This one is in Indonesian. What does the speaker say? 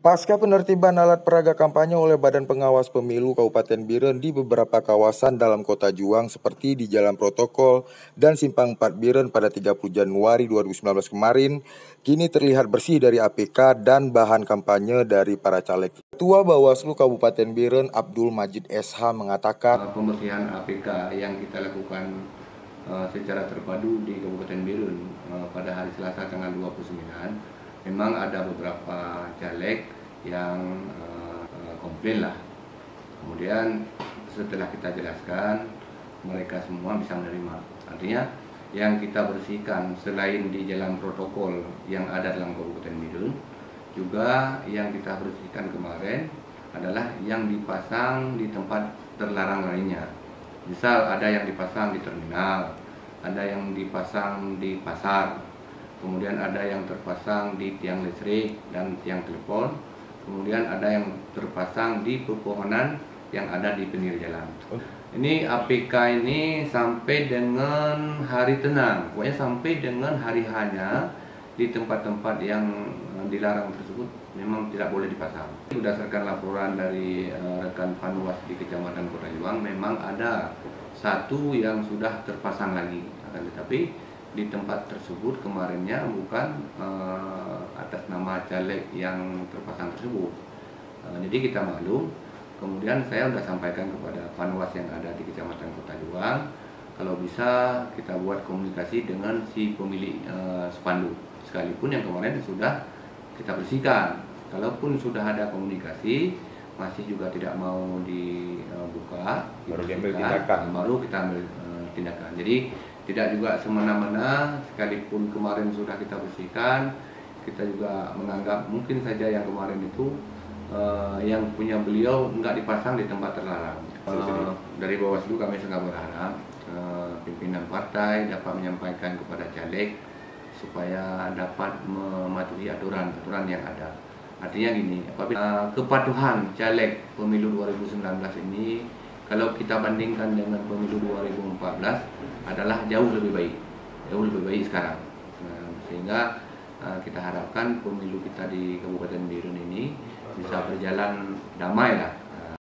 Pasca penertiban alat peraga kampanye oleh Badan Pengawas Pemilu Kabupaten Biren di beberapa kawasan dalam Kota Juang seperti di Jalan Protokol dan Simpang 4 Biren pada 30 Januari 2019 kemarin, kini terlihat bersih dari APK dan bahan kampanye dari para caleg. Ketua Bawaslu Kabupaten Biren Abdul Majid SH mengatakan, pembersihan APK yang kita lakukan secara terpadu di Kabupaten Biren pada hari Selasa tanggal 29, memang ada beberapa caleg yang komplain lah. Kemudian setelah kita jelaskan, mereka semua bisa menerima. Artinya yang kita bersihkan selain di jalan protokol yang ada dalam Kabupaten Biren, juga yang kita bersihkan kemarin adalah yang dipasang di tempat terlarang lainnya. Misal ada yang dipasang di terminal, ada yang dipasang di pasar, kemudian ada yang terpasang di tiang listrik dan tiang telepon, kemudian ada yang terpasang di pepohonan yang ada di pinggir jalan. Ini APK ini sampai dengan hari tenang, pokoknya sampai dengan hari hanya di tempat-tempat yang dilarang tersebut memang tidak boleh dipasang. Berdasarkan laporan dari rekan Panwas di Kecamatan Kota Juang, memang ada satu yang sudah terpasang lagi, tetapi di tempat tersebut kemarinnya bukan atas nama caleg yang terpasang tersebut. Jadi kita maklum. Kemudian saya sudah sampaikan kepada Panwas yang ada di Kecamatan Kota Juang, kalau bisa kita buat komunikasi dengan si pemilik spanduk, sekalipun yang kemarin sudah kita bersihkan. Kalaupun sudah ada komunikasi, masih juga tidak mau dibuka, baru kita ambil tindakan. Jadi tidak juga semena-mena, sekalipun kemarin sudah kita bersihkan, kita juga menganggap mungkin saja yang kemarin itu yang punya beliau nggak dipasang di tempat terlarang. Dari Bawaslu kami sangat berharap pimpinan partai dapat menyampaikan kepada caleg supaya dapat mematuhi aturan yang ada. Artinya gini, apabila kepatuhan caleg pemilu 2019 ini kalau kita bandingkan dengan pemilu 2014 adalah jauh lebih baik sekarang. Sehingga kita harapkan pemilu kita di Kabupaten Biren ini bisa berjalan damai lah.